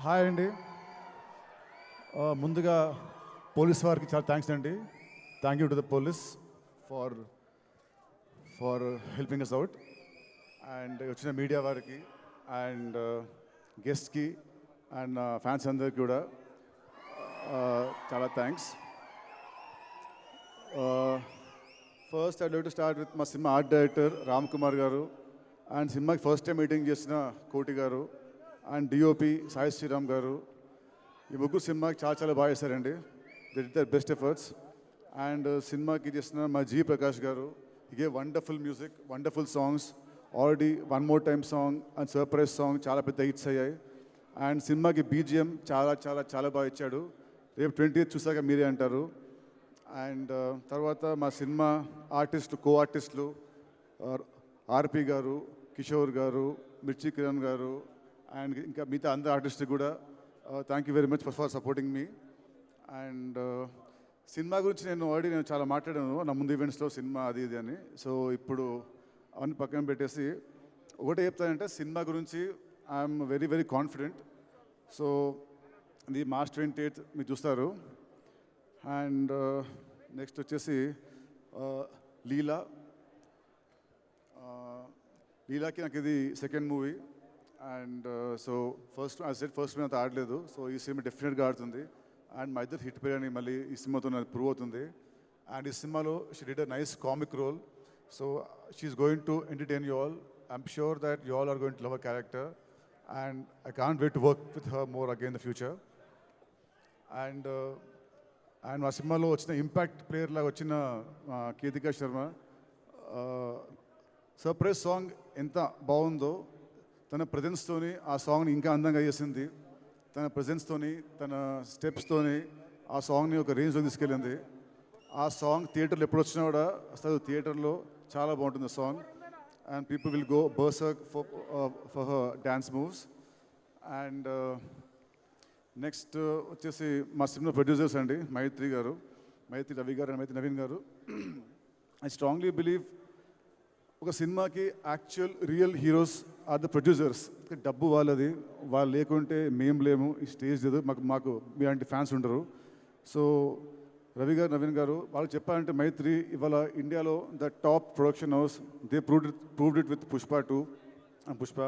Hi అండి. ముందుగా police వారికి చాలా థ్యాంక్స్ అండి. Thank you to the police for for helping us out. And వచ్చిన మీడియా వారికి అండ్ గెస్ట్కి అండ్ ఫ్యాన్స్ అందరికి కూడా చాలా thanks. First I like to start with మా cinema art director Ram Kumar garu and సినిమాకి ఫస్ట్ టైం మీటింగ్ చేసిన కోటి గారు అండ్ డిఓపి సాయి శ్రీరామ్ గారు. ఈ ముగ్గురు సినిమాకి చాలా చాలా బాగా చేశారండి. They did there best efforts. And సినిమాకి చేసిన మా జీ ప్రకాష్ గారు, ఈ gave wonderful music, wonderful songs. Already one more time song and surprise song చాలా పెద్ద హిట్స్ అయ్యాయి. అండ్ సినిమాకి బీజిఎం చాలా చాలా చాలా బాగా ఇచ్చాడు. రేపు 20th చూసాక మీరే అంటారు. అండ్ తర్వాత మా సినిమా ఆర్టిస్టులు, కో ఆర్టిస్టులు ఆర్పి గారు, కిషోర్ గారు, మిర్చి కిరణ్ గారు అండ్ ఇంకా మిగతా అందరు ఆర్టిస్ట్కి కూడా thank you very much for supporting me. And cinema గురించి నేను చాలా మాట్లాడాను నా ముందు ఈవెంట్స్లో, సినిమా అది ఇది అని. సో ఇప్పుడు అవన్నీ పక్కన పెట్టేసి ఒకటే చెప్తానంటే, సినిమా గురించి I'm very very confident. So ఇది March 28th మీరు చూస్తారు. అండ్ నెక్స్ట్ వచ్చేసి లీలా. లీలాకి నాకు ఇది second movie. And so first మీద అంత ఆడలేదు. సో ఈ సినిమా డెఫినెట్గా ఆడుతుంది. అండ్ మా ఇద్దరు హిట్ పేరు అని మళ్ళీ ఈ సినిమాతో నాకు ప్రూవ్ అవుతుంది. అండ్ ఈ సినిమాలో she did a nice comic role. So she's going to entertain you all. I'm sure that you all are going to love a character. And I can't wait to work with her more again in the future. And మా సినిమాలో వచ్చిన impact player లాగా వచ్చిన కీతికా Sharma, surprise song ఎంత బాగుందో, తన ప్రజెన్స్తోని ఆ సాంగ్ని ఇంకా అందంగా చేసింది. తన ప్రజెన్స్తోని, తన స్టెప్స్తోని ఆ సాంగ్ని ఒక రేంజ్లో తీసుకెళ్ళింది. ఆ సాంగ్ థియేటర్లో ఎప్పుడు వచ్చినా కూడా అసలు థియేటర్లో చాలా బాగుంటుంది song. And people will go berserk for her dance moves. And next వచ్చేసి మా సినిమా ప్రొడ్యూసర్స్ అండి, మైత్రి గారు, మైత్రి రవి గారు అండ్ మైత్రి నవీన్ గారు. ఐ స్ట్రాంగ్లీ బిలీవ్ ఒక సినిమాకి actual real heroes are the producers. డబ్బు వాళ్ళది, వాళ్ళు లేకుంటే మేము లేము, ఈ స్టేజ్ లేదు, మాకు మీలాంటి ఫ్యాన్స్ ఉండరు. సో రవి గారు, నవీన్ గారు వాళ్ళకి చెప్పాలంటే, మైత్రి ఇవాళ ఇండియాలో the top production house. They proved it with Pushpa 2 and Pushpa.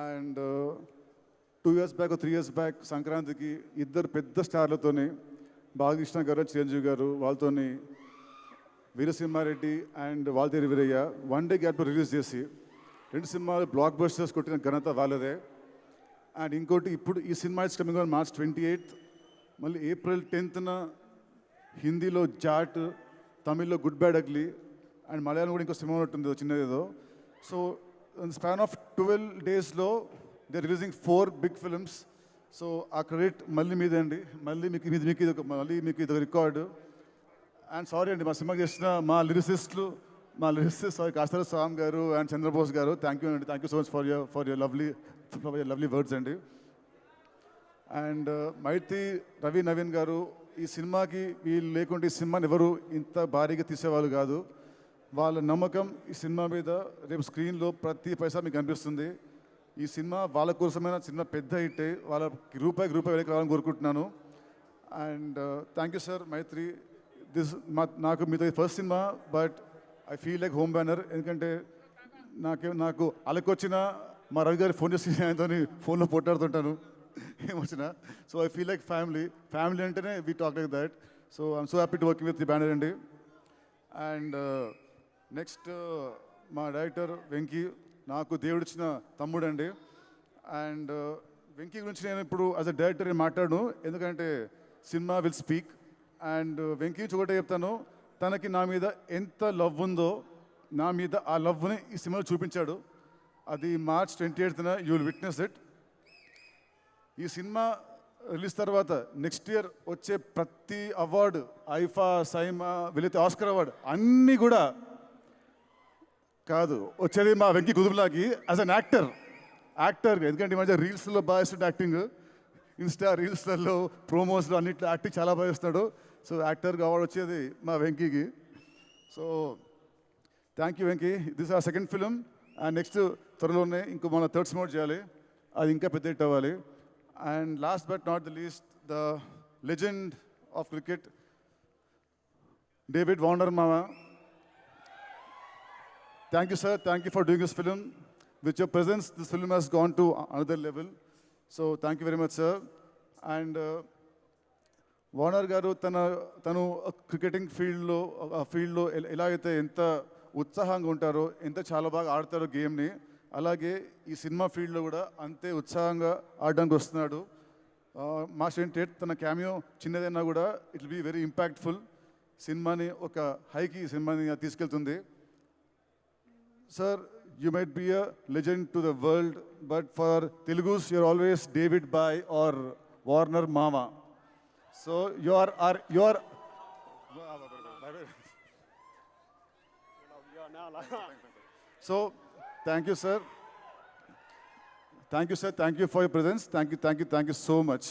And 2 years back 3 years back సంక్రాంతికి ఇద్దరు పెద్ద స్టార్లతోని, బాలకృష్ణ గారు, చిరంజీవి గారు, వాళ్ళతోని Veera Simha Reddy and Waltair Veerayya one day గ్యాప్లో రిలీజ్ చేసి 2 సినిమాలు బ్లాక్ బస్టర్స్ కొట్టిన ఘనత వాళ్ళదే. అండ్ ఇంకోటి, ఇప్పుడు ఈ cinema is coming on March 28th. మళ్ళీ April 10th హిందీలో జాట్, తమిళ్లో good bad ugly and Malayalam కూడా ఇంకో సినిమా ఉంటుంది చిన్నదేదో. సో స్పాన్ ఆఫ్ 12 daysలో they releasing 4 big films. So ఆ క్రెడిట్ మళ్ళీ మీదే అండి. మళ్ళీ మీకు ఇది రికార్డు. అండ్ సారీ అండి, మా సినిమాకి చేసిన మా లిరిసిస్ట్ సారీ కాస్తల స్వామి గారు అండ్ చంద్రబోస్ గారు, థ్యాంక్ యూ అండి. Thank you so much for your lovely words అండి. అండ్ మైత్రి రవి నవీన్ గారు, ఈ సినిమాకి వీళ్ళు లేకుంటే ఈ సినిమాని ఎవరు ఇంత భారీగా తీసేవాళ్ళు కాదు. వాళ్ళ నమ్మకం ఈ సినిమా మీద రేపు స్క్రీన్లో ప్రతి పైసా మీకు కనిపిస్తుంది. ఈ సినిమా వాళ్ళ కోసమైన సినిమా పెద్ద హిట్, వాళ్ళకి రూపాయికి వెనక్కి రావాలని కోరుకుంటున్నాను. అండ్ థ్యాంక్ యూ సార్ మైత్రి. నాకు మీతో first cinema, but I feel like home banner. ఎందుకంటే నాకు అలకొచ్చిన మా రవి గారి ఫోన్ చేసి ఆయనతో ఫోన్లో పోట్లాడుతుంటాను ఏమొచ్చినా. So I feel like family అంటేనే we talk like that. So I'm so happy to working with the banner అండి. అండ్ నెక్స్ట్ మా డైరెక్టర్ వెంకీ, నాకు దేవుడిచ్చిన తమ్ముడు అండి. అండ్ వెంకీ గురించి నేను ఇప్పుడు యాజ్ అ డైరెక్టర్ మాట్లాడను, ఎందుకంటే cinema will speak. And Venky నుంచి ఒకటే చెప్తాను, తనకి నా మీద ఎంత లవ్ ఉందో, నా మీద ఆ లవ్ని ఈ సినిమాలో చూపించాడు. అది March 28th you will witness it. ఈ సినిమా రిలీజ్ తర్వాత నెక్స్ట్ ఇయర్ వచ్చే ప్రతి అవార్డు, ఐఫా, సైమా, వీలైతే ఆస్కర్ అవార్డు అన్నీ కూడా కాదు, వచ్చేది మా వెంకీ కుదుపులాకి యాజ్ అన్ యాక్టర్. ఎందుకంటే ఈ మధ్య రీల్స్లో బాగా ఇస్తుంది యాక్టింగ్, ఇన్స్టా రీల్స్లలో, ప్రోమోస్లో అన్నిట్లో యాక్టింగ్ చాలా బాగా ఇస్తాడు. సో యాక్టర్గా అవార్డు వచ్చేది మా వెంకీకి. So thank you Venky. This are second film. And next త్వరలోనే ఇంకో మన థర్డ్ సినిమా చేయాలి, అది ఇంకా పెద్ద హిట్ అవ్వాలి. And last but not the least, the legend of cricket, David Warner Mama. Thank you, sir. Thank you for doing this film. With your presence, this film has gone to another level. So thank you very much, sir. And Warner గారు తను cricketing ఫీల్డ్లో ఎలా అయితే ఎంత ఉత్సాహంగా ఉంటారో, ఎంత చాలా బాగా ఆడతారో గేమ్ని, అలాగే ఈ సినిమా ఫీల్డ్లో కూడా అంతే ఉత్సాహంగా ఆడడానికి వస్తున్నాడు. మాస్టర్ ఇంటెట్ తన క్యామియో చిన్నదైనా కూడా it will be very impactful. సినిమాని ఒక హైకి సినిమాని తీసుకెళ్తుంది. Sir, you might be a legend to the world, but for Telugus, you're always David Bhai or Warner Mama. So you are. So, thank you, sir. Thank you, sir. Thank you for your presence. Thank you so much.